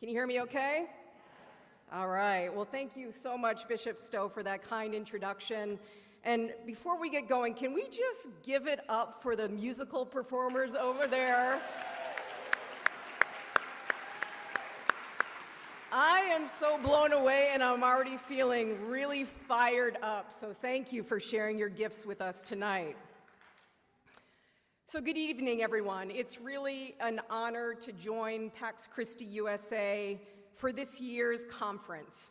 Can you hear me okay? All right. Well, thank you so much, Bishop Stowe, for that kind introduction. And before we get going, can we just give it up for the musical performers over there? I am so blown away, and I'm already feeling really fired up. So thank you for sharing your gifts with us tonight. So good evening, everyone. It's really an honor to join Pax Christi USA for this year's conference.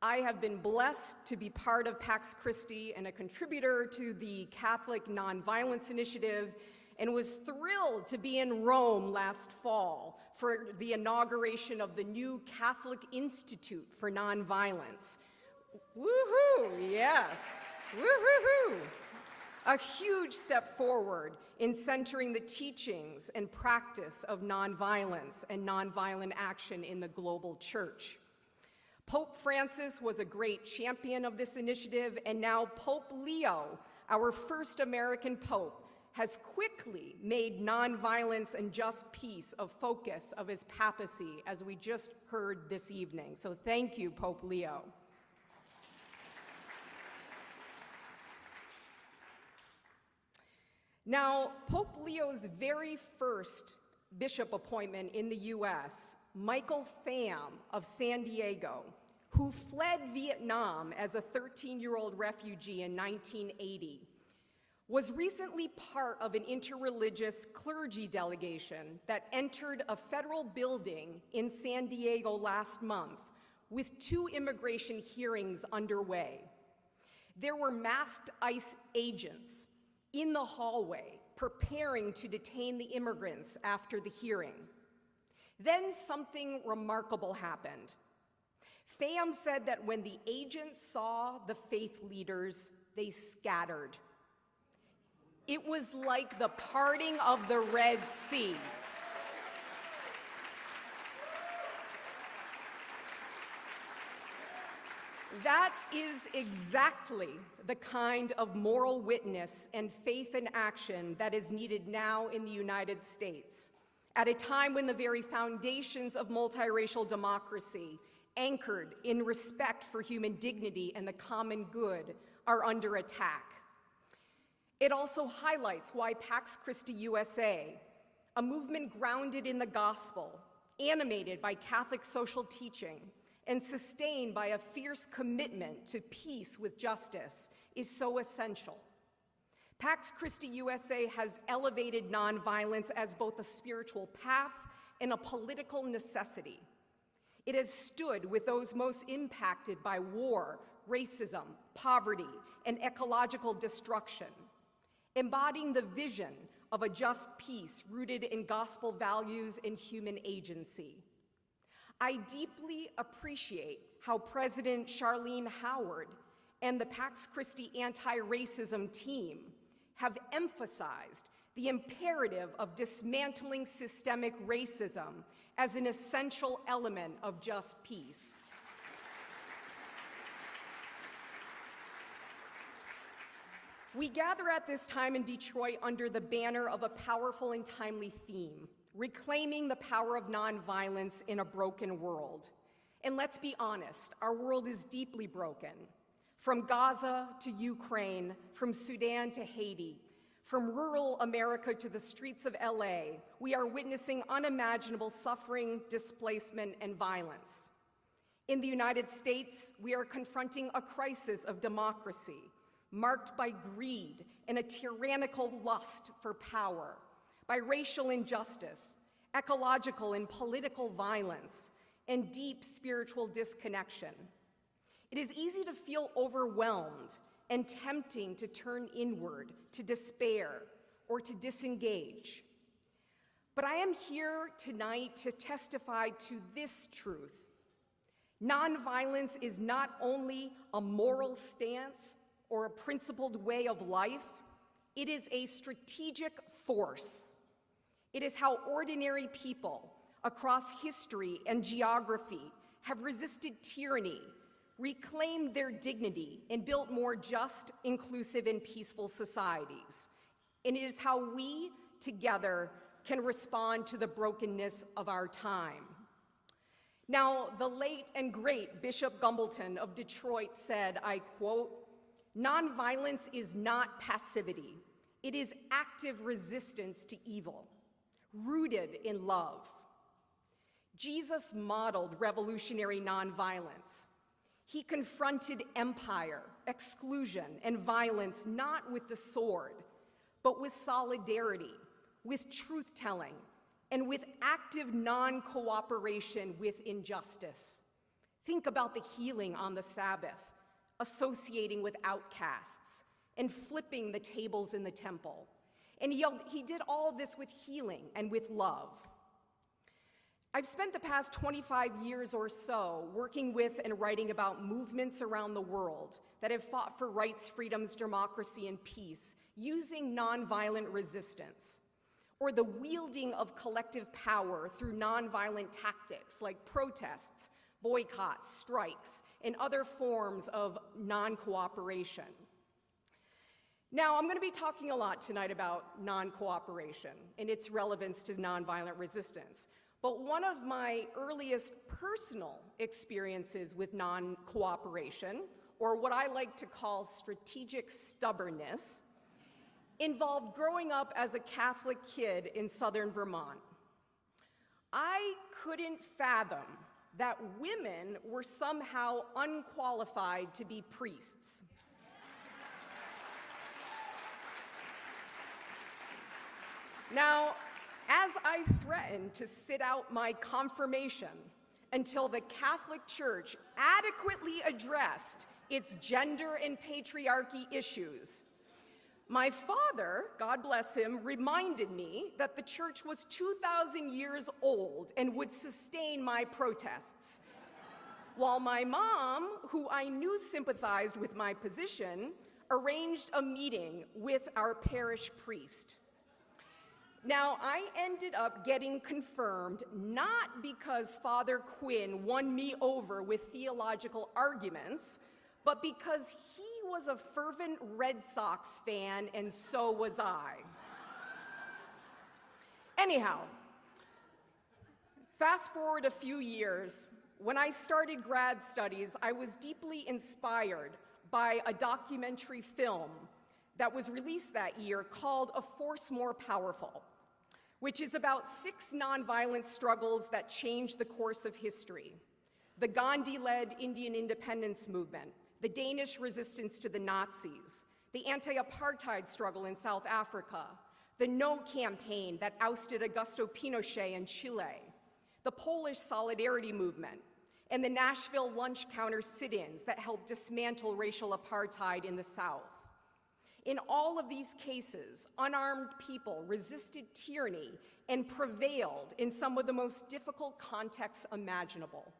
I have been blessed to be part of Pax Christi and a contributor to the Catholic Nonviolence Initiative, and was thrilled to be in Rome last fall for the inauguration of the new Catholic Institute for Nonviolence. Woohoo, yes, woohoo! A huge step forward in centering the teachings and practice of nonviolence and nonviolent action in the global church. Pope Francis was a great champion of this initiative, and now Pope Leo, our first American pope, has quickly made nonviolence and just peace a focus of his papacy, as we just heard this evening. So thank you, Pope Leo. Now, Pope Leo's very first bishop appointment in the US, Michael Pham of San Diego, who fled Vietnam as a 13-year-old refugee in 1980, was recently part of an interreligious clergy delegation that entered a federal building in San Diego last month with 2 immigration hearings underway. There were masked ICE agents in the hallway preparing to detain the immigrants after the hearing. Then something remarkable happened. Pham said that when the agents saw the faith leaders, they scattered. It was like the parting of the Red Sea. That is exactly the kind of moral witness and faith in action that is needed now in the United States, at a time when the very foundations of multiracial democracy, anchored in respect for human dignity and the common good, are under attack. It also highlights why Pax Christi USA, a movement grounded in the gospel, animated by Catholic social teaching, and sustained by a fierce commitment to peace with justice, is so essential. Pax Christi USA has elevated nonviolence as both a spiritual path and a political necessity. It has stood with those most impacted by war, racism, poverty, and ecological destruction, embodying the vision of a just peace rooted in gospel values and human agency. I deeply appreciate how President Charlene Howard and the Pax Christi anti-racism team have emphasized the imperative of dismantling systemic racism as an essential element of just peace. We gather at this time in Detroit under the banner of a powerful and timely theme: reclaiming the power of nonviolence in a broken world. And let's be honest, our world is deeply broken. From Gaza to Ukraine, from Sudan to Haiti, from rural America to the streets of LA, we are witnessing unimaginable suffering, displacement, and violence. In the United States, we are confronting a crisis of democracy, marked by greed and a tyrannical lust for power, by racial injustice, ecological and political violence, and deep spiritual disconnection. It is easy to feel overwhelmed and tempting to turn inward, to despair, or to disengage. But I am here tonight to testify to this truth. Nonviolence is not only a moral stance or a principled way of life, it is a strategic force. It is how ordinary people across history and geography have resisted tyranny, reclaimed their dignity, and built more just, inclusive, and peaceful societies. And it is how we, together, can respond to the brokenness of our time. Now, the late and great Bishop Gumbleton of Detroit said, I quote, "Nonviolence is not passivity. It is active resistance to evil, rooted in love." Jesus modeled revolutionary nonviolence. He confronted empire, exclusion, and violence not with the sword, but with solidarity, with truth-telling, and with active non-cooperation with injustice. Think about the healing on the Sabbath, associating with outcasts, and flipping the tables in the temple. And he did all this with healing and with love. I've spent the past 25 years or so working with and writing about movements around the world that have fought for rights, freedoms, democracy, and peace using nonviolent resistance, or the wielding of collective power through nonviolent tactics like protests, boycotts, strikes, and other forms of non-cooperation. Now, I'm going to be talking a lot tonight about non-cooperation and its relevance to nonviolent resistance. But one of my earliest personal experiences with non-cooperation, or what I like to call strategic stubbornness, involved growing up as a Catholic kid in southern Vermont. I couldn't fathom that women were somehow unqualified to be priests. Now, as I threatened to sit out my confirmation until the Catholic Church adequately addressed its gender and patriarchy issues, my father, God bless him, reminded me that the church was 2,000 years old and would sustain my protests, while my mom, who I knew sympathized with my position, arranged a meeting with our parish priest. Now, I ended up getting confirmed not because Father Quinn won me over with theological arguments, but because he was a fervent Red Sox fan, and so was I. Anyhow, fast forward a few years, when I started grad studies, I was deeply inspired by a documentary film that was released that year called A Force More Powerful, which is about 6 nonviolent struggles that changed the course of history: the Gandhi-led Indian independence movement, the Danish resistance to the Nazis, the anti-apartheid struggle in South Africa, the No campaign that ousted Augusto Pinochet in Chile, the Polish solidarity movement, and the Nashville lunch counter sit-ins that helped dismantle racial apartheid in the South. In all of these cases, unarmed people resisted tyranny and prevailed in some of the most difficult contexts imaginable.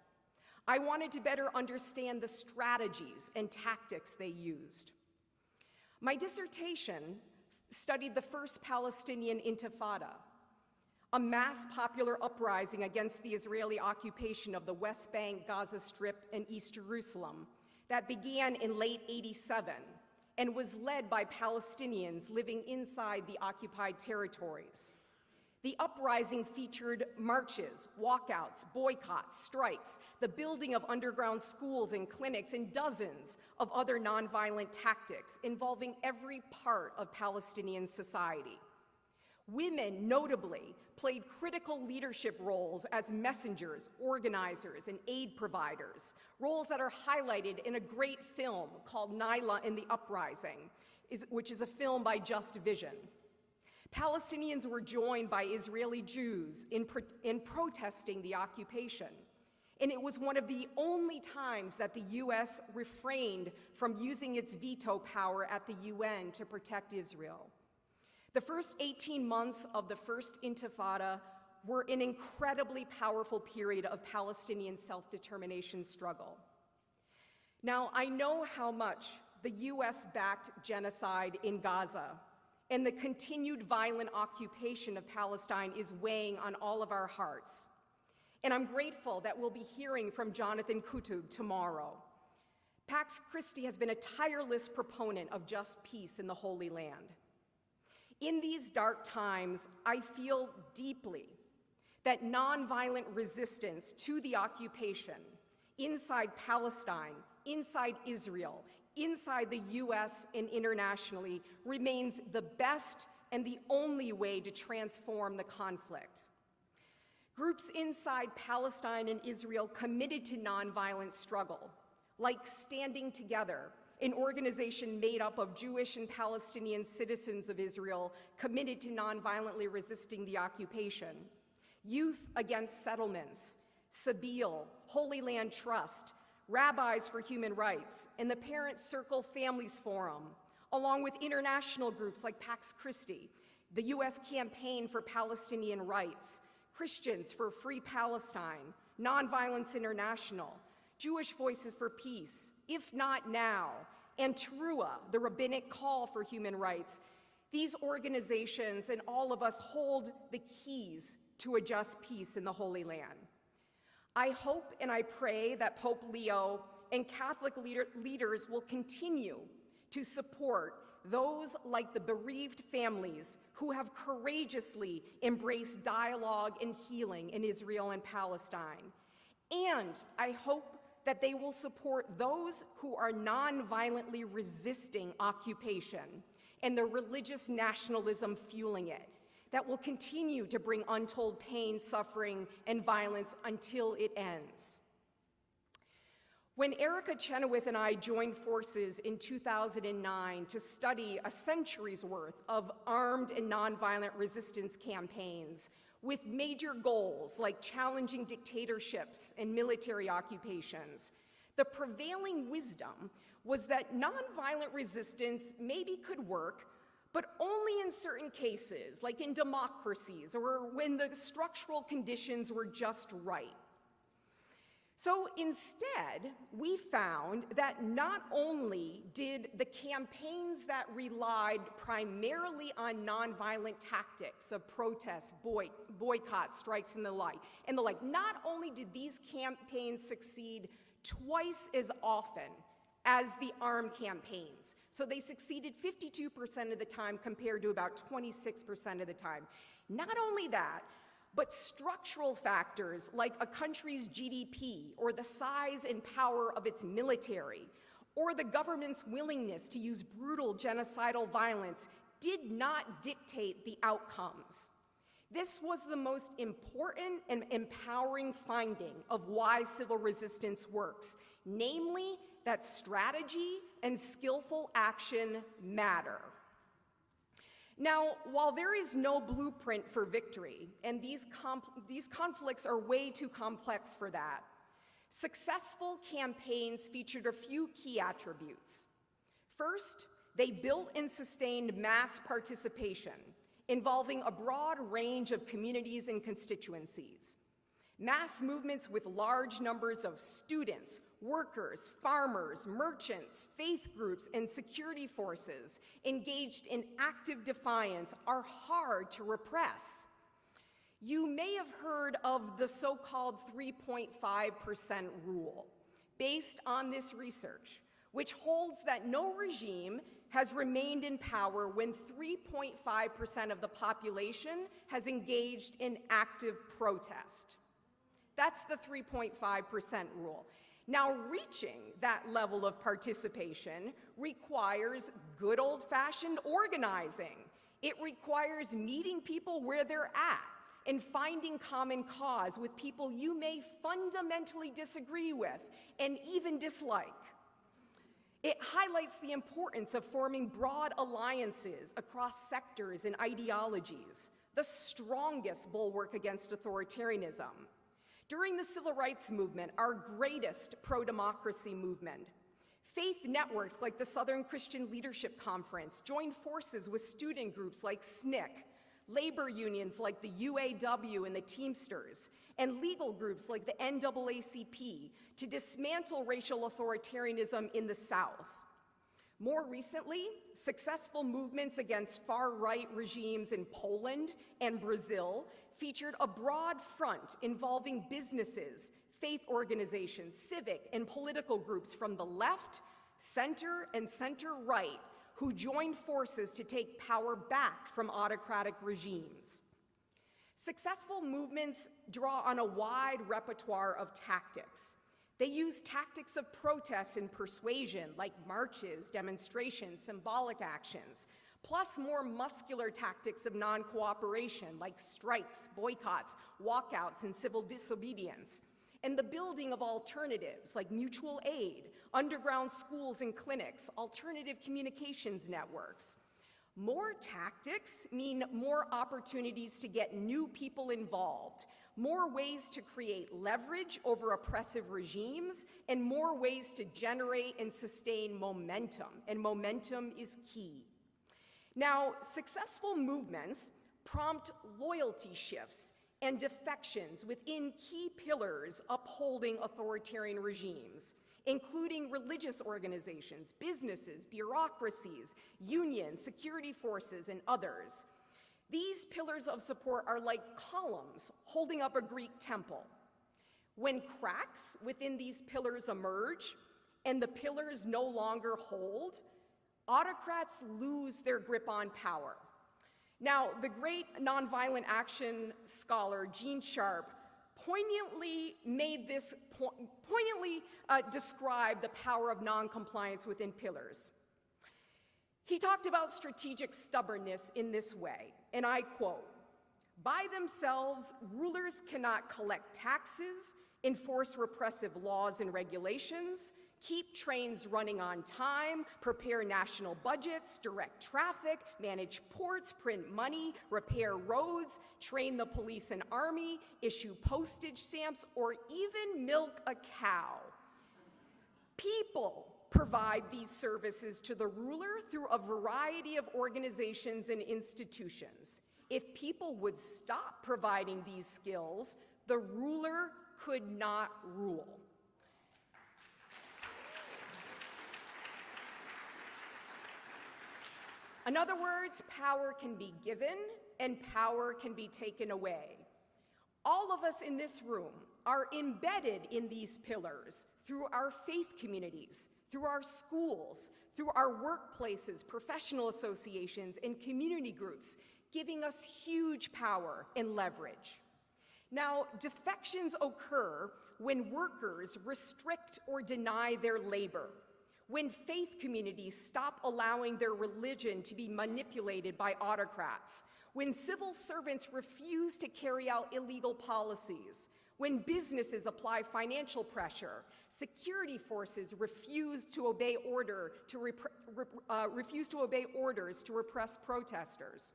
I wanted to better understand the strategies and tactics they used. My dissertation studied the first Palestinian Intifada, a mass popular uprising against the Israeli occupation of the West Bank, Gaza Strip, and East Jerusalem that began in late '87 and was led by Palestinians living inside the occupied territories. The uprising featured marches, walkouts, boycotts, strikes, the building of underground schools and clinics, and dozens of other nonviolent tactics involving every part of Palestinian society. Women, notably, played critical leadership roles as messengers, organizers, and aid providers, roles that are highlighted in a great film called Naila and the Uprising, which is a film by Just Vision. Palestinians were joined by Israeli Jews in protesting the occupation, and it was one of the only times that the US refrained from using its veto power at the UN to protect Israel. The first 18 months of the first Intifada were an incredibly powerful period of Palestinian self-determination struggle. Now, I know how much the US-backed genocide in Gaza and the continued violent occupation of Palestine is weighing on all of our hearts. And I'm grateful that we'll be hearing from Jonathan Kutub tomorrow. Pax Christi has been a tireless proponent of just peace in the Holy Land. In these dark times, I feel deeply that nonviolent resistance to the occupation inside Palestine, inside Israel, inside the US and internationally remains the best and the only way to transform the conflict. Groups inside Palestine and Israel committed to nonviolent struggle, like Standing Together, an organization made up of Jewish and Palestinian citizens of Israel committed to nonviolently resisting the occupation, Youth Against Settlements, Sabeel, Holy Land Trust, Rabbis for Human Rights, and the Parent Circle Families Forum, along with international groups like Pax Christi, the US Campaign for Palestinian Rights, Christians for Free Palestine, Nonviolence International, Jewish Voices for Peace, If Not Now, and Teruah, the Rabbinic Call for Human Rights. These organizations and all of us hold the keys to a just peace in the Holy Land. I hope and I pray that Pope Leo and Catholic leaders will continue to support those like the bereaved families who have courageously embraced dialogue and healing in Israel and Palestine. And I hope that they will support those who are non-violently resisting occupation and the religious nationalism fueling it, that will continue to bring untold pain, suffering, and violence until it ends. When Erica Chenoweth and I joined forces in 2009 to study a century's worth of armed and nonviolent resistance campaigns with major goals like challenging dictatorships and military occupations, the prevailing wisdom was that nonviolent resistance maybe could work, but only in certain cases, like in democracies or when the structural conditions were just right. So instead, we found that not only did the campaigns that relied primarily on nonviolent tactics of protests, boycotts, strikes, and the like, not only did these campaigns succeed twice as often as the armed campaigns. So they succeeded 52% of the time compared to about 26% of the time. Not only that, but structural factors like a country's GDP or the size and power of its military or the government's willingness to use brutal genocidal violence did not dictate the outcomes. This was the most important and empowering finding of why civil resistance works, namely that strategy and skillful action matter. Now, while there is no blueprint for victory, and these conflicts are way too complex for that, successful campaigns featured a few key attributes. First, they built and sustained mass participation, involving a broad range of communities and constituencies. Mass movements with large numbers of students, workers, farmers, merchants, faith groups, and security forces engaged in active defiance are hard to repress. You may have heard of the so-called 3.5% rule, based on this research, which holds that no regime has remained in power when 3.5% of the population has engaged in active protest. That's the 3.5% rule. Now, reaching that level of participation requires good old-fashioned organizing. It requires meeting people where they're at and finding common cause with people you may fundamentally disagree with and even dislike. It highlights the importance of forming broad alliances across sectors and ideologies, the strongest bulwark against authoritarianism. During the Civil Rights Movement, our greatest pro-democracy movement, faith networks like the Southern Christian Leadership Conference joined forces with student groups like SNCC, labor unions like the UAW and the Teamsters, and legal groups like the NAACP to dismantle racial authoritarianism in the South. More recently, successful movements against far-right regimes in Poland and Brazil featured a broad front involving businesses, faith organizations, civic and political groups from the left, center, and center-right who joined forces to take power back from autocratic regimes. Successful movements draw on a wide repertoire of tactics. They use tactics of protest and persuasion, like marches, demonstrations, symbolic actions, plus more muscular tactics of non-cooperation, like strikes, boycotts, walkouts, and civil disobedience, and the building of alternatives, like mutual aid, underground schools and clinics, alternative communications networks. More tactics mean more opportunities to get new people involved, more ways to create leverage over oppressive regimes, and more ways to generate and sustain momentum, and momentum is key. Now, successful movements prompt loyalty shifts and defections within key pillars upholding authoritarian regimes, including religious organizations, businesses, bureaucracies, unions, security forces, and others. These pillars of support are like columns holding up a Greek temple. When cracks within these pillars emerge and the pillars no longer hold, autocrats lose their grip on power. Now, the great nonviolent action scholar Gene Sharp poignantly described the power of noncompliance within pillars. He talked about strategic stubbornness in this way, and I quote, "By themselves, rulers cannot collect taxes, enforce repressive laws and regulations, keep trains running on time, prepare national budgets, direct traffic, manage ports, print money, repair roads, train the police and army, issue postage stamps, or even milk a cow. People provide these services to the ruler through a variety of organizations and institutions. If people would stop providing these skills, the ruler could not rule." In other words, power can be given and power can be taken away. All of us in this room are embedded in these pillars through our faith communities, through our schools, through our workplaces, professional associations, and community groups, giving us huge power and leverage. Now, defections occur when workers restrict or deny their labor, when faith communities stop allowing their religion to be manipulated by autocrats, when civil servants refuse to carry out illegal policies, when businesses apply financial pressure, security forces refuse to obey orders to repress protesters.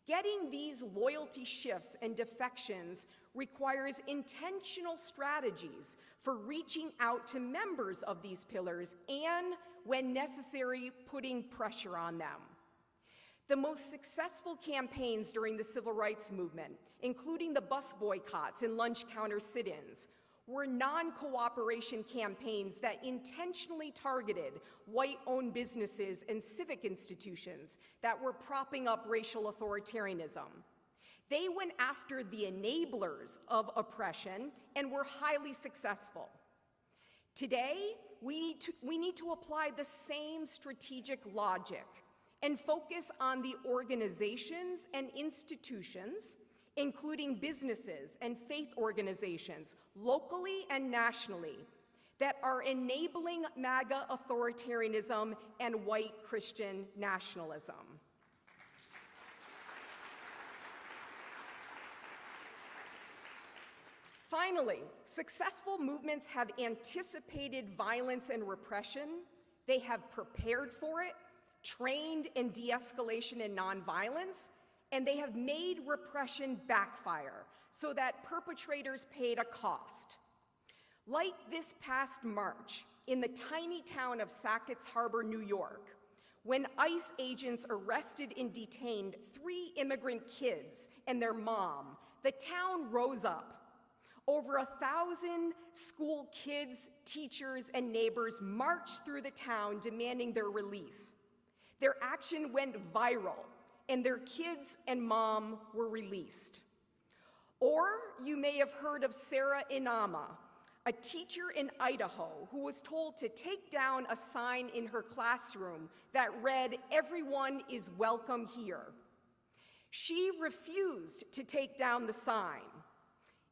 Getting these loyalty shifts and defections requires intentional strategies for reaching out to members of these pillars and, when necessary, putting pressure on them. The most successful campaigns during the civil rights movement, including the bus boycotts and lunch counter sit-ins, were non-cooperation campaigns that intentionally targeted white-owned businesses and civic institutions that were propping up racial authoritarianism. They went after the enablers of oppression and were highly successful. Today, we need to apply the same strategic logic and focus on the organizations and institutions, including businesses and faith organizations, locally and nationally, that are enabling MAGA authoritarianism and white Christian nationalism. Finally, successful movements have anticipated violence and repression. They have prepared for it, trained in de-escalation and nonviolence, and they have made repression backfire so that perpetrators paid a cost. Like this past March in the tiny town of Sackett's Harbor, New York, when ICE agents arrested and detained 3 immigrant kids and their mom, the town rose up. Over 1,000 school kids, teachers, and neighbors marched through the town demanding their release. Their action went viral, and their kids and mom were released. Or you may have heard of Sarah Inama, a teacher in Idaho who was told to take down a sign in her classroom that read, "Everyone is welcome here." She refused to take down the sign.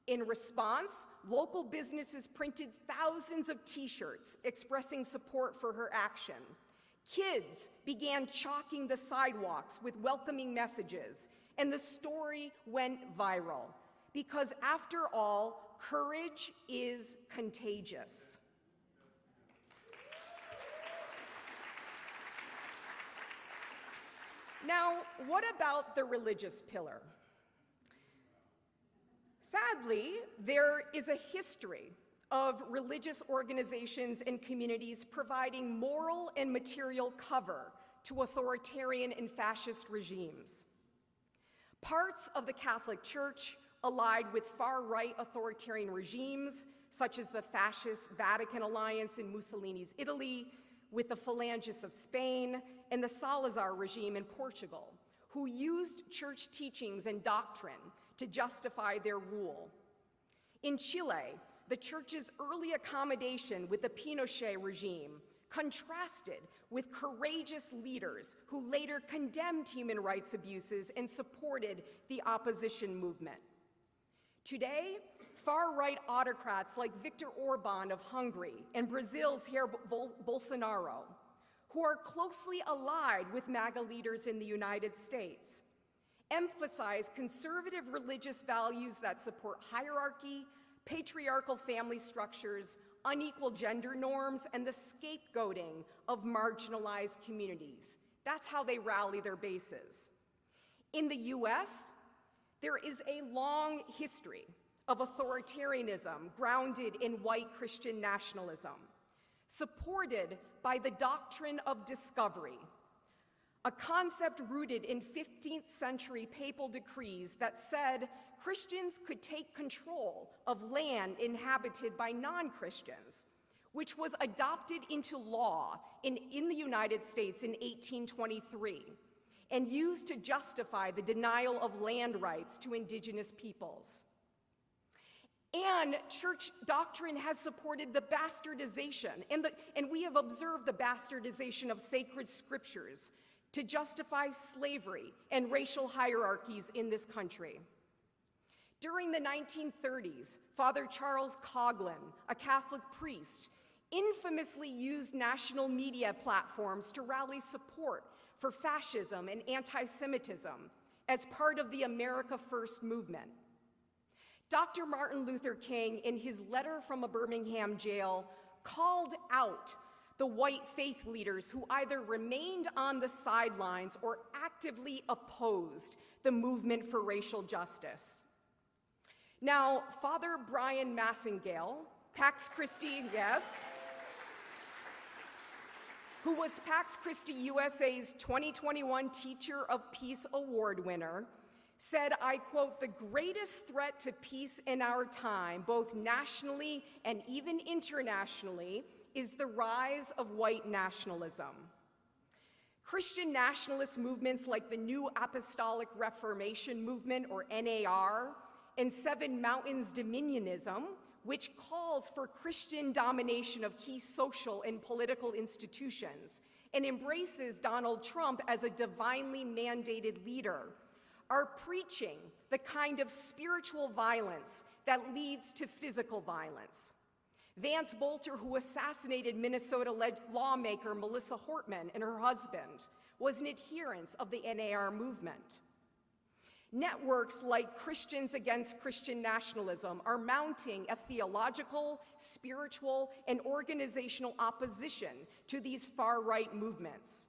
In response, local businesses printed thousands of t-shirts expressing support for her action. Kids began chalking the sidewalks with welcoming messages, and the story went viral. Because after all, courage is contagious. Now, what about the religious pillar? Sadly, there is a history of religious organizations and communities providing moral and material cover to authoritarian and fascist regimes. Parts of the Catholic Church allied with far-right authoritarian regimes, such as the fascist Vatican alliance in Mussolini's Italy, with the Phalangists of Spain, and the Salazar regime in Portugal, who used church teachings and doctrine to justify their rule. In Chile, the church's early accommodation with the Pinochet regime contrasted with courageous leaders who later condemned human rights abuses and supported the opposition movement. Today, far-right autocrats like Viktor Orban of Hungary and Brazil's Jair Bolsonaro, who are closely allied with MAGA leaders in the United States, emphasize conservative religious values that support hierarchy, patriarchal family structures, unequal gender norms, and the scapegoating of marginalized communities. That's how they rally their bases. In the US, there is a long history of authoritarianism grounded in white Christian nationalism, supported by the doctrine of discovery, a concept rooted in 15th century papal decrees that said Christians could take control of land inhabited by non-Christians, which was adopted into law in the United States in 1823 and used to justify the denial of land rights to indigenous peoples. And church doctrine has supported the bastardization, and we have observed the bastardization of sacred scriptures to justify slavery and racial hierarchies in this country. During the 1930s, Father Charles Coughlin, a Catholic priest, infamously used national media platforms to rally support for fascism and anti-Semitism as part of the America First movement. Dr. Martin Luther King, in his letter from a Birmingham jail, called out the white faith leaders who either remained on the sidelines or actively opposed the movement for racial justice. Now, Father Brian Massingale, Pax Christi, yes, who was Pax Christi USA's 2021 Teacher of Peace Award winner, said, I quote, "The greatest threat to peace in our time, both nationally and even internationally, is the rise of white nationalism. Christian nationalist movements like the New Apostolic Reformation Movement, or NAR, and Seven Mountains Dominionism, which calls for Christian domination of key social and political institutions and embraces Donald Trump as a divinely mandated leader, are preaching the kind of spiritual violence that leads to physical violence. Vance Bolter, who assassinated Minnesota lawmaker Melissa Hortman and her husband, was an adherent of the NAR movement. Networks like Christians Against Christian Nationalism are mounting a theological, spiritual, and organizational opposition to these far-right movements.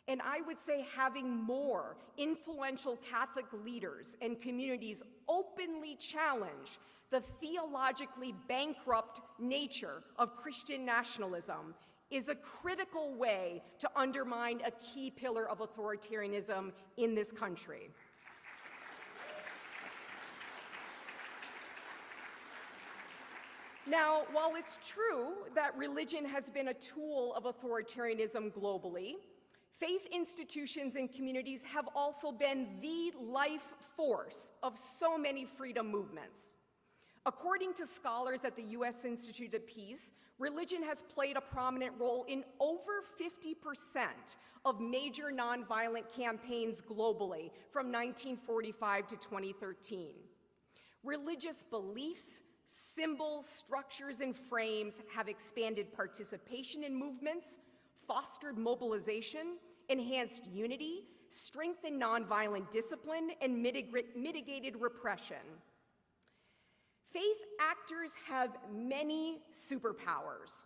And I would say having more influential Catholic leaders and communities openly challenge the theologically bankrupt nature of Christian nationalism is a critical way to undermine a key pillar of authoritarianism in this country. Now, while it's true that religion has been a tool of authoritarianism globally, faith institutions and communities have also been the life force of so many freedom movements. According to scholars at the U.S. Institute of Peace, religion has played a prominent role in over 50% of major nonviolent campaigns globally from 1945 to 2013. Religious beliefs, symbols, structures, and frames have expanded participation in movements, fostered mobilization, enhanced unity, strengthened nonviolent discipline, and mitigated repression. Faith actors have many superpowers,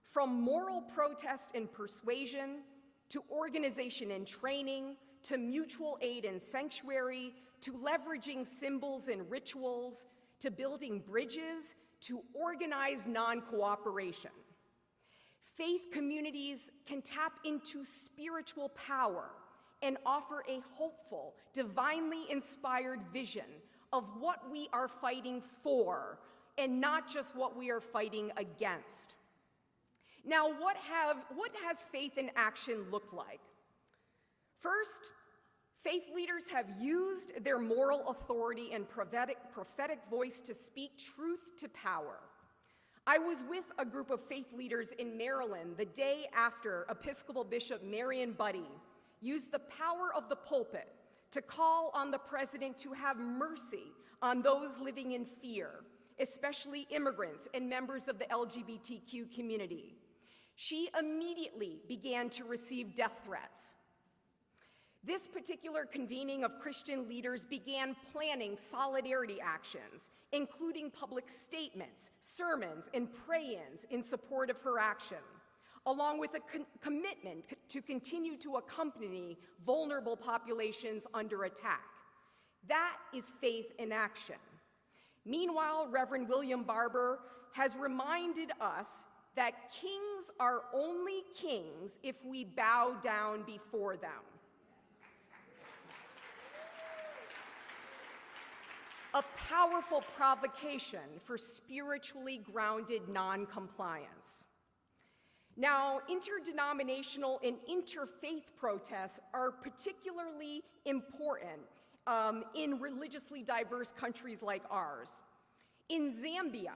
from moral protest and persuasion, to organization and training, to mutual aid and sanctuary, to leveraging symbols and rituals, to building bridges, to organized non-cooperation. Faith communities can tap into spiritual power and offer a hopeful, divinely inspired vision of what we are fighting for and not just what we are fighting against. Now, what has faith in action looked like? First, faith leaders have used their moral authority and prophetic voice to speak truth to power. I was with a group of faith leaders in Maryland the day after Episcopal Bishop Marion Budde used the power of the pulpit to call on the president to have mercy on those living in fear, especially immigrants and members of the LGBTQ community. She immediately began to receive death threats. This particular convening of Christian leaders began planning solidarity actions, including public statements, sermons, and pray-ins in support of her action, along with a commitment to continue to accompany vulnerable populations under attack. That is faith in action. Meanwhile, Reverend William Barber has reminded us that kings are only kings if we bow down before them. A powerful provocation for spiritually grounded non-compliance. Now, interdenominational and interfaith protests are particularly important in religiously diverse countries like ours. In Zambia,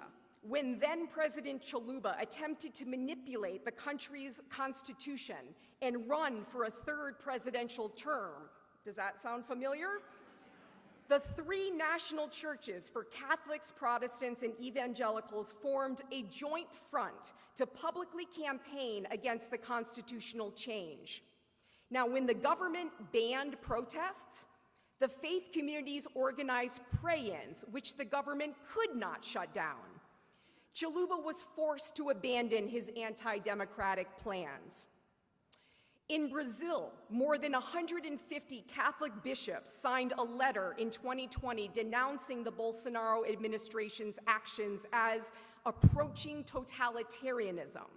when then-President Chiluba attempted to manipulate the country's constitution and run for a third presidential term, does that sound familiar? The three national churches for Catholics, Protestants, and evangelicals formed a joint front to publicly campaign against the constitutional change. Now, when the government banned protests, the faith communities organized pray-ins, which the government could not shut down. Chiluba was forced to abandon his anti-democratic plans. In Brazil, more than 150 Catholic bishops signed a letter in 2020 denouncing the Bolsonaro administration's actions as approaching totalitarianism.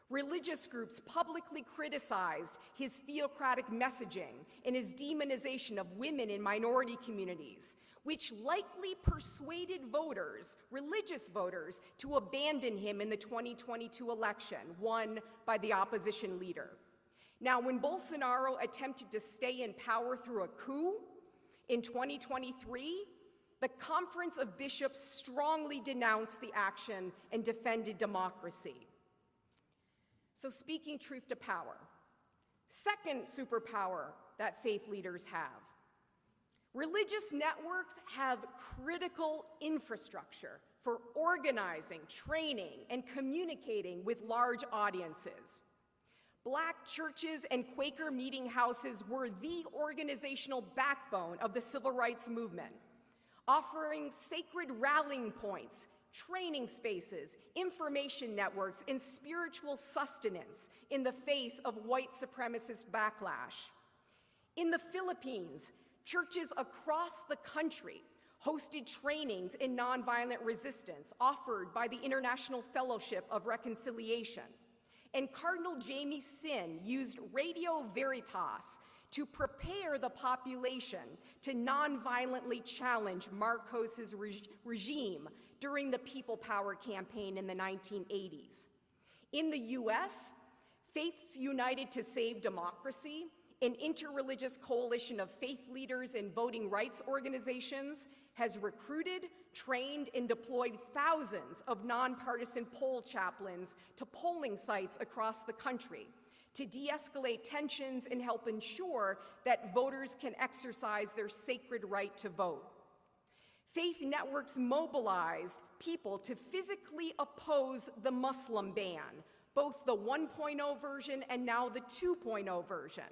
Religious groups publicly criticized his theocratic messaging and his demonization of women and minority communities, which likely persuaded voters, religious voters, to abandon him in the 2022 election, won by the opposition leader. Now, when Bolsonaro attempted to stay in power through a coup in 2023, the Conference of Bishops strongly denounced the action and defended democracy. So, speaking truth to power. Second superpower that faith leaders have. Religious networks have critical infrastructure for organizing, training, and communicating with large audiences. Black churches and Quaker meeting houses were the organizational backbone of the civil rights movement, offering sacred rallying points, training spaces, information networks, and spiritual sustenance in the face of white supremacist backlash. In the Philippines, churches across the country hosted trainings in nonviolent resistance offered by the International Fellowship of Reconciliation. And Cardinal Jamie Sin used Radio Veritas to prepare the population to nonviolently challenge Marcos's regime during the People Power campaign in the 1980s. In the US, Faiths United to Save Democracy, an interreligious coalition of faith leaders and voting rights organizations, has recruited, trained, and deployed thousands of nonpartisan poll chaplains to polling sites across the country to de-escalate tensions and help ensure that voters can exercise their sacred right to vote. Faith networks mobilized people to physically oppose the Muslim ban, both the 1.0 version and now the 2.0 version,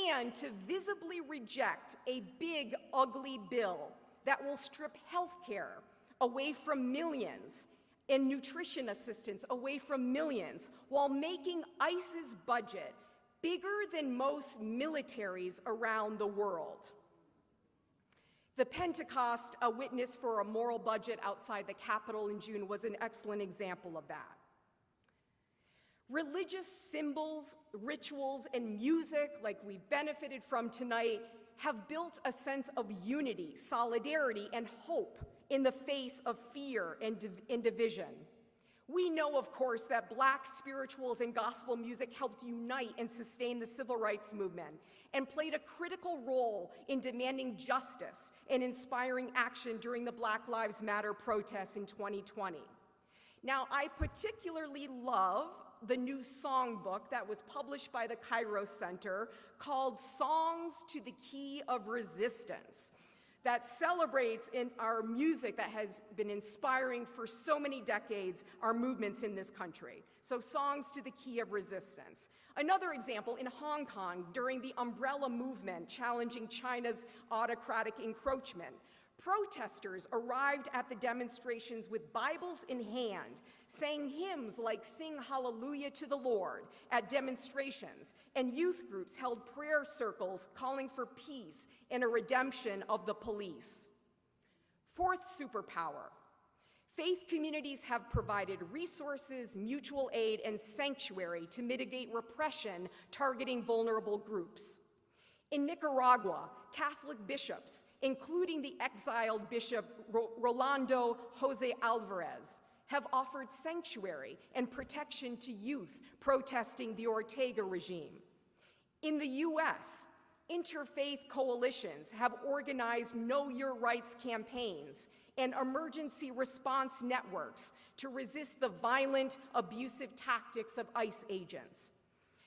and to visibly reject a big, ugly bill that will strip health care away from millions and nutrition assistance away from millions while making ICE's budget bigger than most militaries around the world. The Pentecost, a witness for a moral budget outside the Capitol in June, was an excellent example of that. Religious symbols, rituals, and music, like we've benefited from tonight, have built a sense of unity, solidarity, and hope in the face of fear and division. We know, of course, that Black spirituals and gospel music helped unite and sustain the civil rights movement and played a critical role in demanding justice and inspiring action during the Black Lives Matter protests in 2020. Now, I particularly love the new songbook that was published by the Kairos Center called Songs to the Key of Resistance, that celebrates in our music that has been inspiring for so many decades our movements in this country. So Songs to the Key of Resistance. Another example, in Hong Kong, during the Umbrella Movement challenging China's autocratic encroachment, protesters arrived at the demonstrations with Bibles in hand, sang hymns like Sing Hallelujah to the Lord at demonstrations, and youth groups held prayer circles calling for peace and a redemption of the police. Fourth superpower. Faith communities have provided resources, mutual aid, and sanctuary to mitigate repression targeting vulnerable groups. In Nicaragua, Catholic bishops, including the exiled Bishop Rolando Jose Alvarez, have offered sanctuary and protection to youth protesting the Ortega regime. In the US, interfaith coalitions have organized Know Your Rights campaigns and emergency response networks to resist the violent, abusive tactics of ICE agents.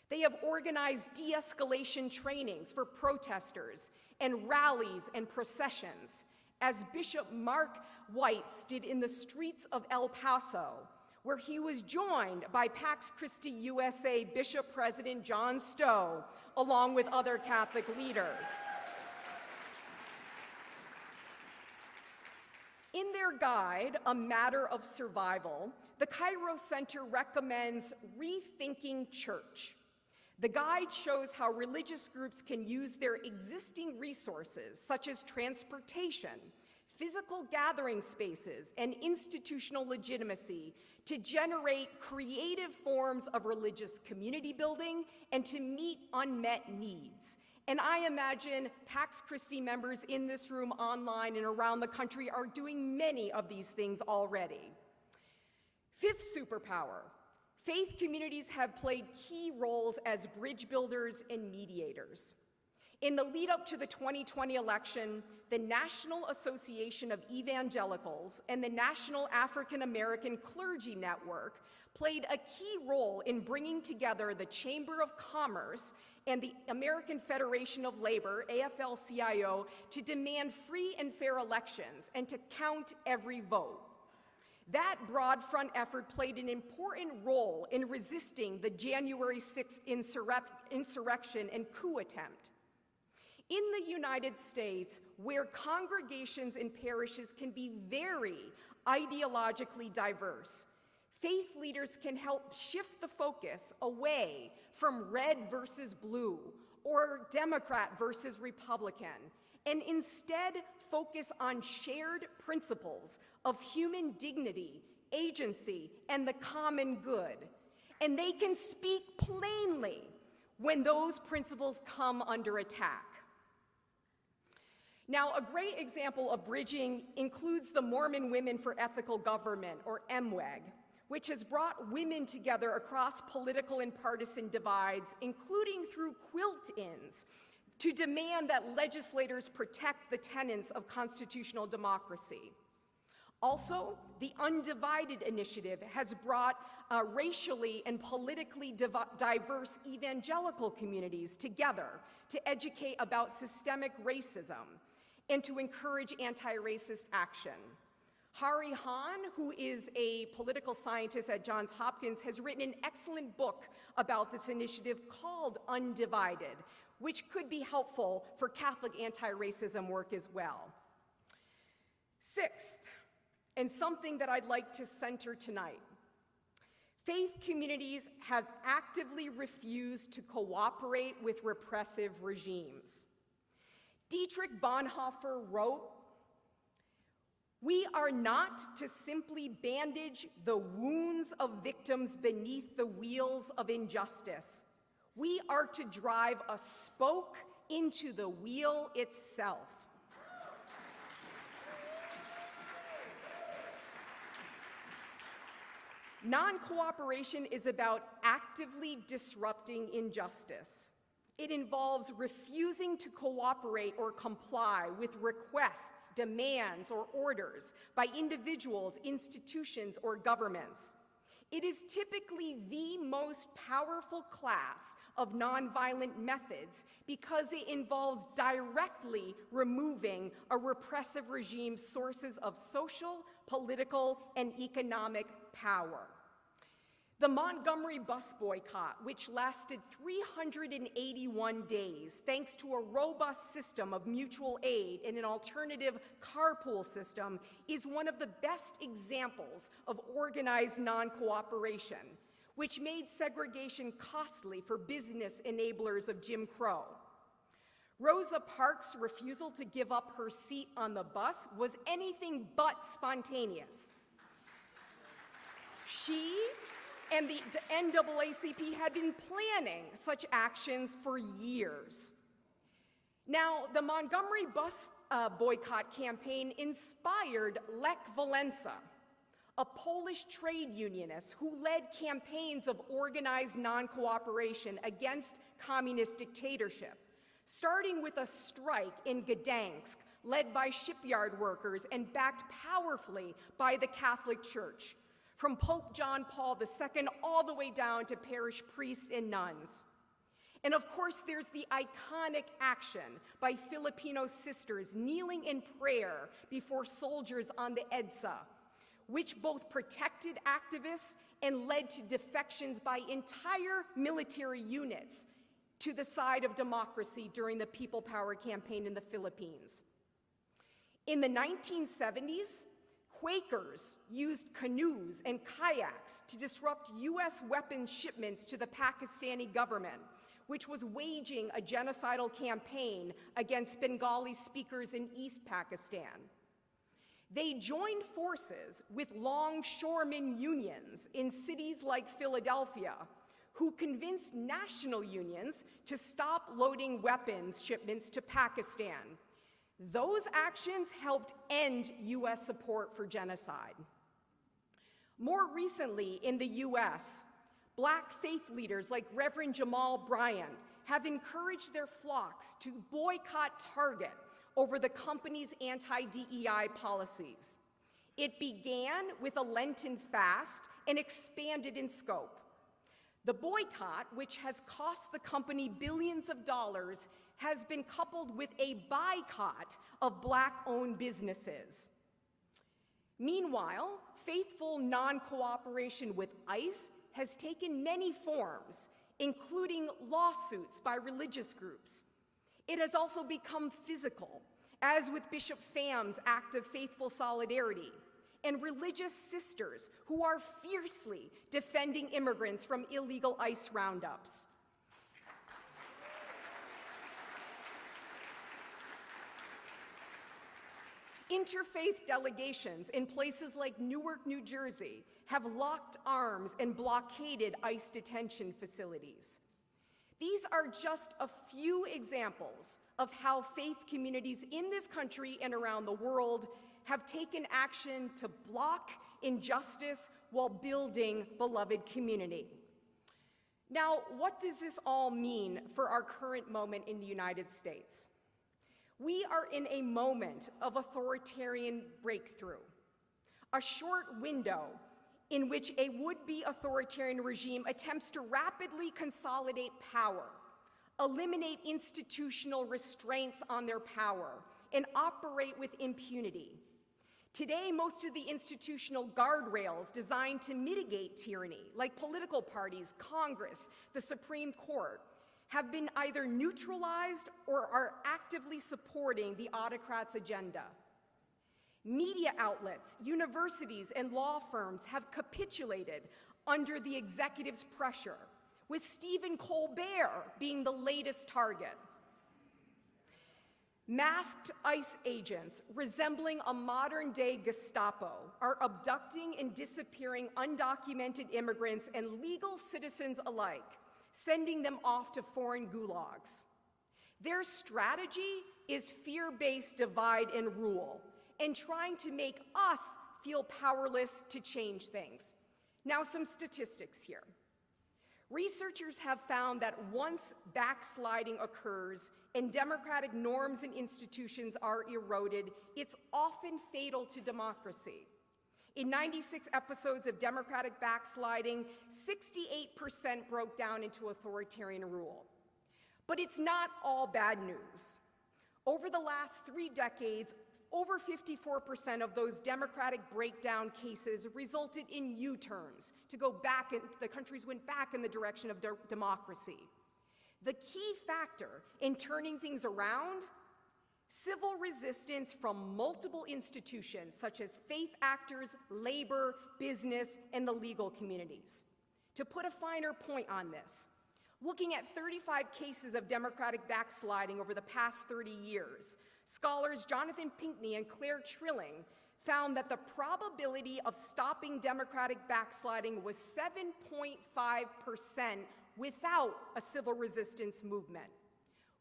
They have organized de-escalation trainings for protesters and rallies and processions, as Bishop Mark Whites did in the streets of El Paso, where he was joined by Pax Christi USA Bishop President John Stowe, along with other Catholic leaders. In their guide, A Matter of Survival, the Kairos Center recommends Rethinking Church. The guide shows how religious groups can use their existing resources, such as transportation, physical gathering spaces, and institutional legitimacy, to generate creative forms of religious community building and to meet unmet needs. And I imagine Pax Christi members in this room, online, and around the country are doing many of these things already. Fifth superpower. Faith communities have played key roles as bridge builders and mediators. In the lead up to the 2020 election, the National Association of Evangelicals and the National African American Clergy Network played a key role in bringing together the Chamber of Commerce and the American Federation of Labor, AFL-CIO, to demand free and fair elections and to count every vote. That broad front effort played an important role in resisting the January 6th insurrection and coup attempt. In the United States, where congregations and parishes can be very ideologically diverse, faith leaders can help shift the focus away from red versus blue or Democrat versus Republican, and instead focus on shared principles of human dignity, agency, and the common good. And they can speak plainly when those principles come under attack. Now, a great example of bridging includes the Mormon Women for Ethical Government, or MWEG, which has brought women together across political and partisan divides, including through quilt-ins, to demand that legislators protect the tenets of constitutional democracy. Also, the Undivided Initiative has brought racially and politically diverse evangelical communities together to educate about systemic racism and to encourage anti-racist action. Hari Hahn, who is a political scientist at Johns Hopkins, has written an excellent book about this initiative called Undivided, which could be helpful for Catholic anti-racism work as well. Sixth, and something that I'd like to center tonight, faith communities have actively refused to cooperate with repressive regimes. Dietrich Bonhoeffer wrote, "We are not to simply bandage the wounds of victims beneath the wheels of injustice. We are to drive a spoke into the wheel itself." Non-cooperation is about actively disrupting injustice. It involves refusing to cooperate or comply with requests, demands, or orders by individuals, institutions, or governments. It is typically the most powerful class of nonviolent methods because it involves directly removing a repressive regime's sources of social, political, and economic power. The Montgomery bus boycott, which lasted 381 days, thanks to a robust system of mutual aid and an alternative carpool system, is one of the best examples of organized non-cooperation, which made segregation costly for business enablers of Jim Crow. Rosa Parks' refusal to give up her seat on the bus was anything but spontaneous. She and the NAACP had been planning such actions for years. Now, the Montgomery bus boycott campaign inspired Lech Walesa, a Polish trade unionist who led campaigns of organized non-cooperation against communist dictatorship, starting with a strike in Gdansk led by shipyard workers and backed powerfully by the Catholic Church, from Pope John Paul II all the way down to parish priests and nuns. And of course, there's the iconic action by Filipino sisters kneeling in prayer before soldiers on the EDSA, which both protected activists and led to defections by entire military units to the side of democracy during the People Power campaign in the Philippines. In the 1970s, Quakers used canoes and kayaks to disrupt US weapons shipments to the Pakistani government, which was waging a genocidal campaign against Bengali speakers in East Pakistan. They joined forces with longshoremen unions in cities like Philadelphia, who convinced national unions to stop loading weapons shipments to Pakistan. Those actions helped end US support for genocide. More recently in the US, Black faith leaders like Reverend Jamal Bryant have encouraged their flocks to boycott Target over the company's anti-DEI policies. It began with a Lenten fast and expanded in scope. The boycott, which has cost the company billions of dollars, has been coupled with a boycott of Black-owned businesses. Meanwhile, faithful non-cooperation with ICE has taken many forms, including lawsuits by religious groups. It has also become physical, as with Bishop Pham's act of faithful solidarity, and religious sisters who are fiercely defending immigrants from illegal ICE roundups. Interfaith delegations in places like Newark, New Jersey, have locked arms and blockaded ICE detention facilities. These are just a few examples of how faith communities in this country and around the world have taken action to block injustice while building beloved community. Now, what does this all mean for our current moment in the United States? We are in a moment of authoritarian breakthrough, a short window in which a would-be authoritarian regime attempts to rapidly consolidate power, eliminate institutional restraints on their power, and operate with impunity. Today, most of the institutional guardrails designed to mitigate tyranny, like political parties, Congress, the Supreme Court, have been either neutralized or are actively supporting the autocrat's agenda. Media outlets, universities, and law firms have capitulated under the executive's pressure, with Stephen Colbert being the latest target. Masked ICE agents resembling a modern-day Gestapo are abducting and disappearing undocumented immigrants and legal citizens alike, sending them off to foreign gulags. Their strategy is fear-based divide and rule, and trying to make us feel powerless to change things. Now, some statistics here. Researchers have found that once backsliding occurs and democratic norms and institutions are eroded, it's often fatal to democracy. In 96 episodes of democratic backsliding, 68% broke down into authoritarian rule. But it's not all bad news. Over the last 3 decades, over 54% of those democratic breakdown cases resulted in U-turns to go back, and the countries went back in the direction of democracy. The key factor in turning things around: civil resistance from multiple institutions such as faith actors, labor, business, and the legal communities. To put a finer point on this, looking at 35 cases of democratic backsliding over the past 30 years, scholars Jonathan Pinckney and Claire Trilling found that the probability of stopping democratic backsliding was 7.5% without a civil resistance movement.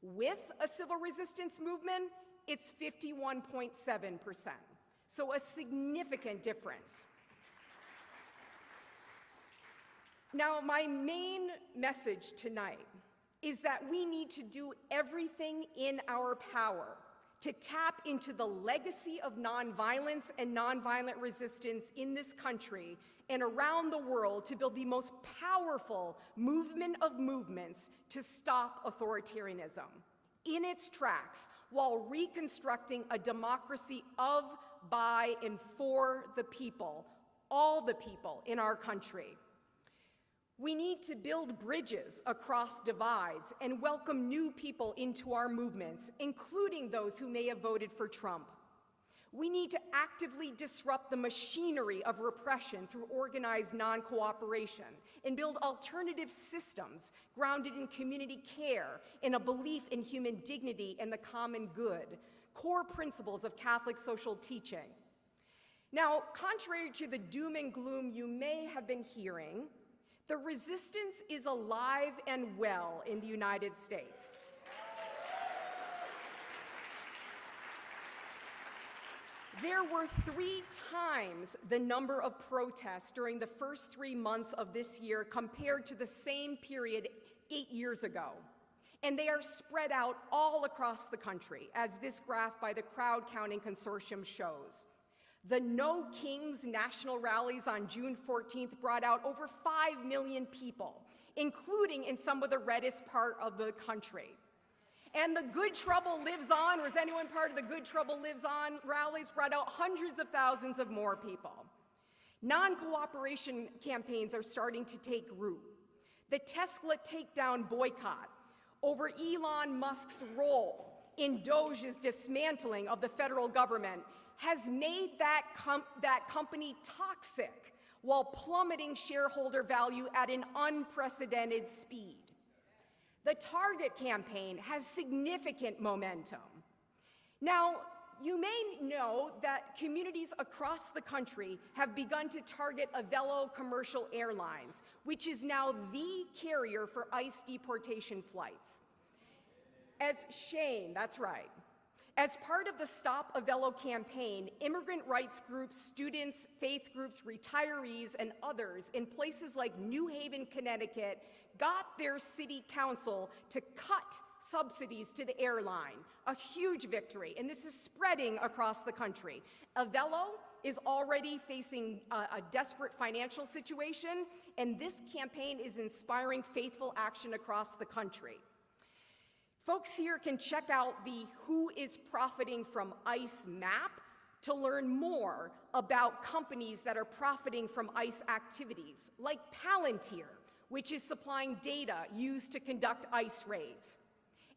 With a civil resistance movement, it's 51.7%, so a significant difference. Now, my main message tonight is that we need to do everything in our power to tap into the legacy of nonviolence and nonviolent resistance in this country and around the world to build the most powerful movement of movements to stop authoritarianism in its tracks while reconstructing a democracy of, by, and for the people, all the people in our country. We need to build bridges across divides and welcome new people into our movements, including those who may have voted for Trump. We need to actively disrupt the machinery of repression through organized non-cooperation and build alternative systems grounded in community care and a belief in human dignity and the common good, core principles of Catholic social teaching. Now, contrary to the doom and gloom you may have been hearing, the resistance is alive and well in the United States. There were 3 times the number of protests during the first 3 months of this year compared to the same period 8 years ago. And they are spread out all across the country, as this graph by the Crowd Counting Consortium shows. The No Kings national rallies on June 14th brought out over 5 million people, including in some of the reddest part of the country. And the Good Trouble Lives On, was anyone part of the Good Trouble Lives On rallies, brought out hundreds of thousands of more people. Non-cooperation campaigns are starting to take root. The Tesla takedown boycott over Elon Musk's role in Doge's dismantling of the federal government has made that company toxic while plummeting shareholder value at an unprecedented speed. The Target campaign has significant momentum. Now, you may know that communities across the country have begun to target Avelo Commercial Airlines, which is now the carrier for ICE deportation flights. That's right. As part of the Stop Avello campaign, immigrant rights groups, students, faith groups, retirees, and others in places like New Haven, Connecticut, got their city council to cut subsidies to the airline, a huge victory, and this is spreading across the country. Avello is already facing a desperate financial situation, and this campaign is inspiring faithful action across the country. Folks here can check out the Who is Profiting from ICE map to learn more about companies that are profiting from ICE activities, like Palantir, which is supplying data used to conduct ICE raids.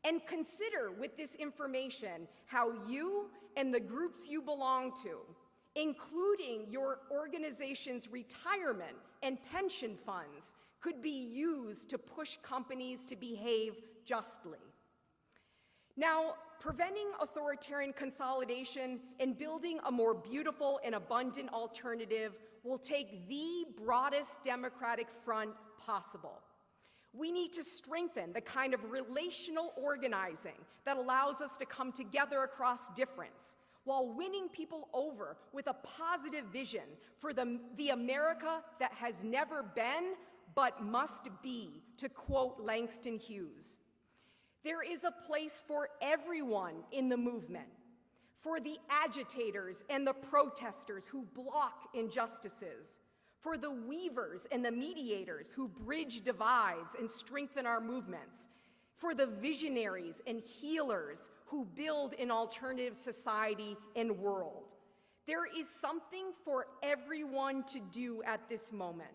And consider with this information how you and the groups you belong to, including your organization's retirement and pension funds, could be used to push companies to behave justly. Now, preventing authoritarian consolidation and building a more beautiful and abundant alternative will take the broadest democratic front possible. We need to strengthen the kind of relational organizing that allows us to come together across difference, while winning people over with a positive vision for the America that has never been but must be, to quote Langston Hughes. There is a place for everyone in the movement, for the agitators and the protesters who block injustices, for the weavers and the mediators who bridge divides and strengthen our movements, for the visionaries and healers who build an alternative society and world. There is something for everyone to do at this moment.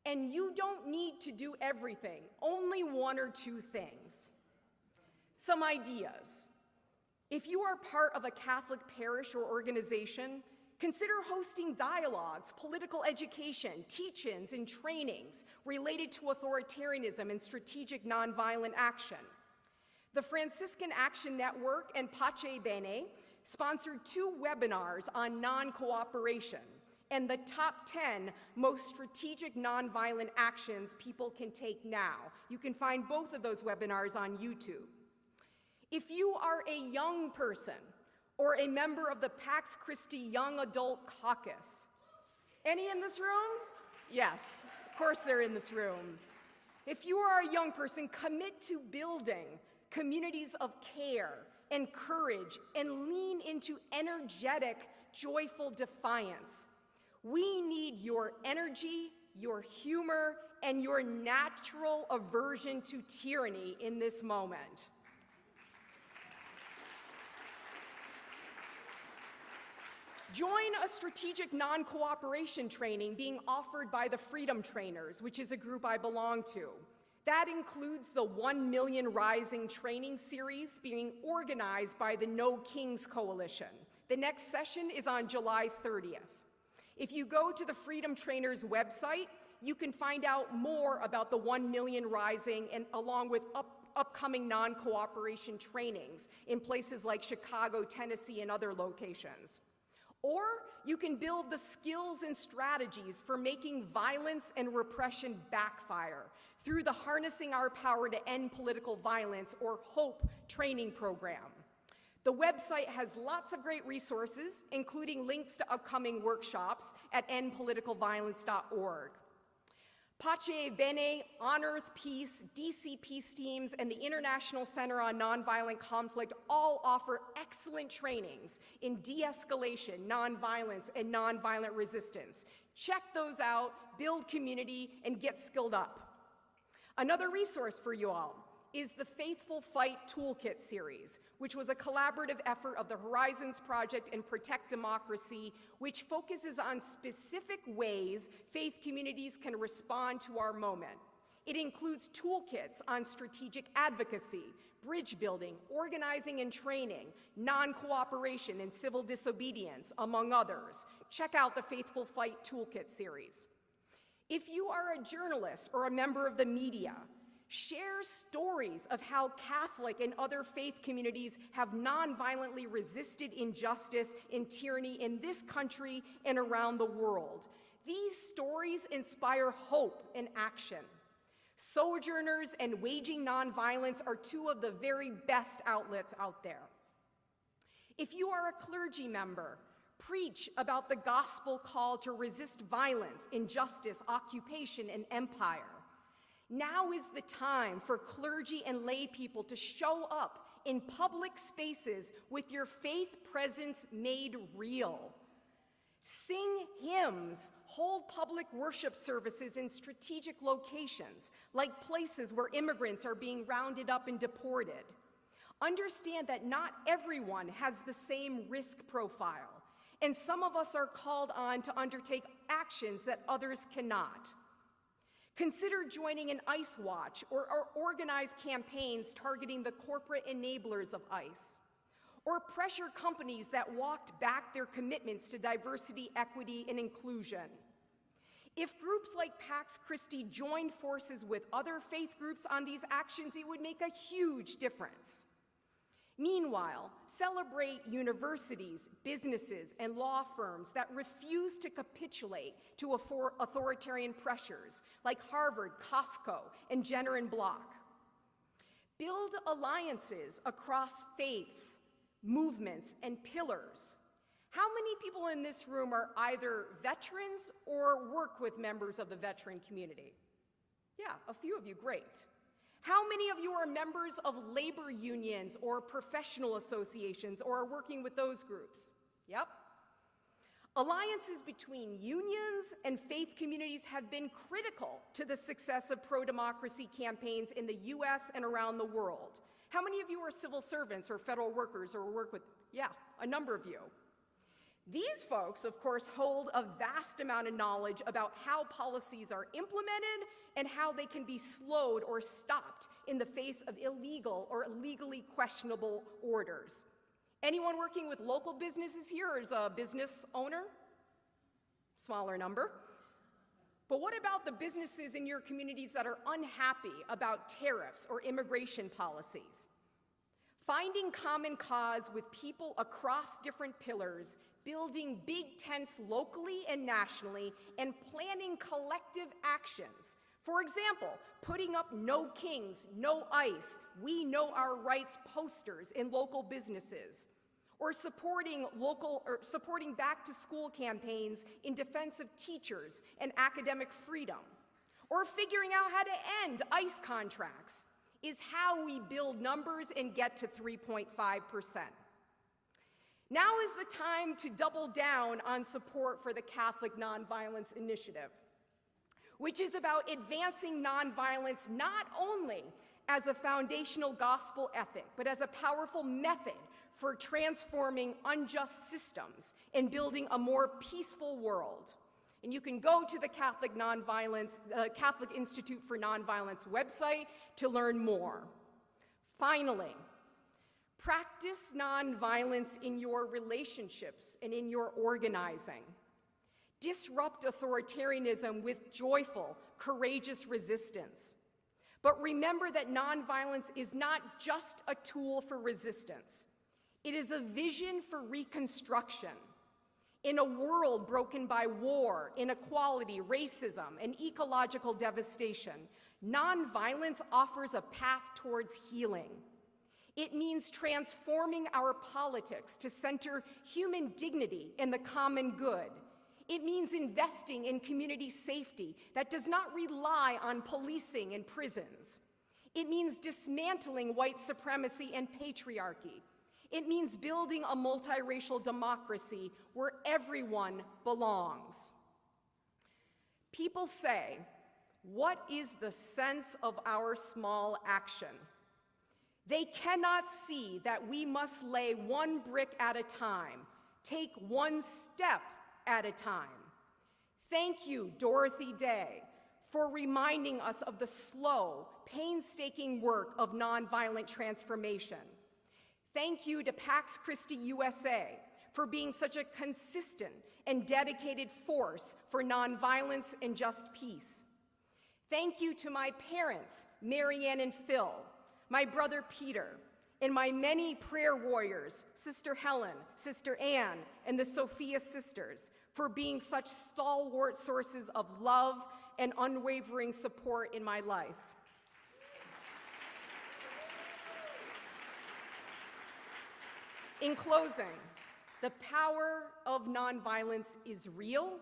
And you don't need to do everything, only one or two things. Some ideas. If you are part of a Catholic parish or organization, consider hosting dialogues, political education, teach-ins, and trainings related to authoritarianism and strategic nonviolent action. The Franciscan Action Network and Pax Bene sponsored 2 webinars on non-cooperation and the top 10 most strategic nonviolent actions people can take now. You can find both of those webinars on YouTube. If you are a young person or a member of the Pax Christi Young Adult Caucus, any in this room? Yes, of course they're in this room. If you are a young person, commit to building communities of care and courage and lean into energetic, joyful defiance. We need your energy, your humor, and your natural aversion to tyranny in this moment. Join a strategic non-cooperation training being offered by the Freedom Trainers, which is a group I belong to. That includes the 1 Million Rising training series being organized by the No Kings Coalition. The next session is on July 30th. If you go to the Freedom Trainers website, you can find out more about the 1 Million Rising and along with upcoming non-cooperation trainings in places like Chicago, Tennessee, and other locations. Or you can build the skills and strategies for making violence and repression backfire through the Harnessing Our Power to End Political Violence, or HOPE, training program. The website has lots of great resources, including links to upcoming workshops at endpoliticalviolence.org. Pax Bene, On Earth Peace, DC Peace Teams, and the International Center on Nonviolent Conflict all offer excellent trainings in de-escalation, nonviolence, and nonviolent resistance. Check those out, build community, and get skilled up. Another resource for you all is the Faithful Fight Toolkit series, which was a collaborative effort of the Horizons Project and Protect Democracy, which focuses on specific ways faith communities can respond to our moment. It includes toolkits on strategic advocacy, bridge building, organizing and training, non-cooperation and civil disobedience, among others. Check out the Faithful Fight Toolkit series. If you are a journalist or a member of the media, share stories of how Catholic and other faith communities have nonviolently resisted injustice and tyranny in this country and around the world. These stories inspire hope and action. Sojourners and Waging Nonviolence are 2 of the very best outlets out there. If you are a clergy member, preach about the gospel call to resist violence, injustice, occupation, and empire. Now is the time for clergy and lay people to show up in public spaces with your faith presence made real. Sing hymns, hold public worship services in strategic locations, like places where immigrants are being rounded up and deported. Understand that not everyone has the same risk profile, and some of us are called on to undertake actions that others cannot. Consider joining an ICE Watch or organize campaigns targeting the corporate enablers of ICE, or pressure companies that walked back their commitments to diversity, equity, and inclusion. If groups like Pax Christi joined forces with other faith groups on these actions, it would make a huge difference. Meanwhile, celebrate universities, businesses, and law firms that refuse to capitulate to authoritarian pressures like Harvard, Costco, and Jenner and Block. Build alliances across faiths, movements, and pillars. How many people in this room are either veterans or work with members of the veteran community? Yeah, a few of you, great. How many of you are members of labor unions or professional associations or are working with those groups? Yep. Alliances between unions and faith communities have been critical to the success of pro-democracy campaigns in the US and around the world. How many of you are civil servants or federal workers or work with, yeah, a number of you. These folks, of course, hold a vast amount of knowledge about how policies are implemented and how they can be slowed or stopped in the face of illegal or legally questionable orders. Anyone working with local businesses here is a business owner? Smaller number. But what about the businesses in your communities that are unhappy about tariffs or immigration policies? Finding common cause with people across different pillars, building big tents locally and nationally, and planning collective actions. For example, putting up "No Kings, No ICE, We Know Our Rights" posters in local businesses, or supporting back-to-school campaigns in defense of teachers and academic freedom, or figuring out how to end ICE contracts, is how we build numbers and get to 3.5%. Now is the time to double down on support for the Catholic Nonviolence Initiative, which is about advancing nonviolence not only as a foundational gospel ethic, but as a powerful method for transforming unjust systems and building a more peaceful world. And you can go to the Catholic Institute for Nonviolence website to learn more. Finally, practice nonviolence in your relationships and in your organizing. Disrupt authoritarianism with joyful, courageous resistance. But remember that nonviolence is not just a tool for resistance. It is a vision for reconstruction. In a world broken by war, inequality, racism, and ecological devastation, nonviolence offers a path towards healing. It means transforming our politics to center human dignity and the common good. It means investing in community safety that does not rely on policing and prisons. It means dismantling white supremacy and patriarchy. It means building a multiracial democracy where everyone belongs. People say, "What is the sense of our small action?" They cannot see that we must lay one brick at a time, take one step at a time. Thank you, Dorothy Day, for reminding us of the slow, painstaking work of nonviolent transformation. Thank you to Pax Christi USA for being such a consistent and dedicated force for nonviolence and just peace. Thank you to my parents, Marianne and Phil, my brother Peter, and my many prayer warriors, Sister Helen, Sister Anne, and the Sophia sisters, for being such stalwart sources of love and unwavering support in my life. In closing, the power of nonviolence is real,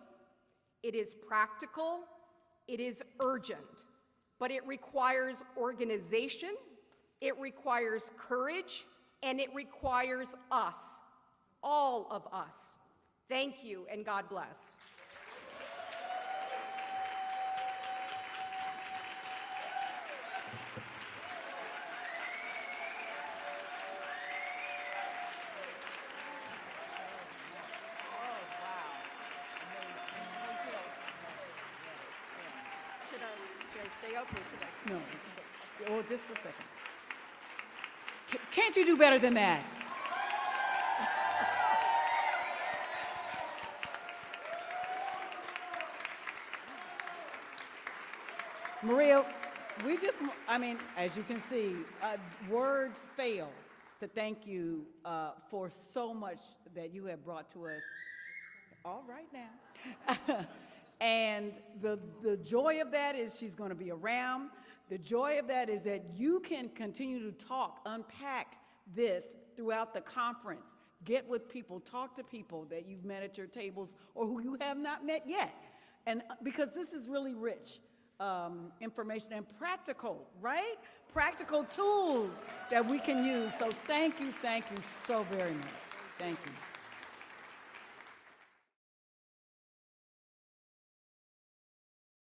it is practical, it is urgent, but it requires organization, it requires courage, and it requires us, all of us. Thank you, and God bless. Should I stay up or should I? No, well, just for a second. Can't you do better than that? Maria, as you can see, words fail to thank you for so much that you have brought to us. All right now. And the joy of that is she's going to be around. The joy of that is that you can continue to talk, unpack this throughout the conference. Get with people, talk to people that you've met at your tables or who you have not met yet. And because this is really rich information and practical, right? Practical tools that we can use. So thank you so very much. Thank you.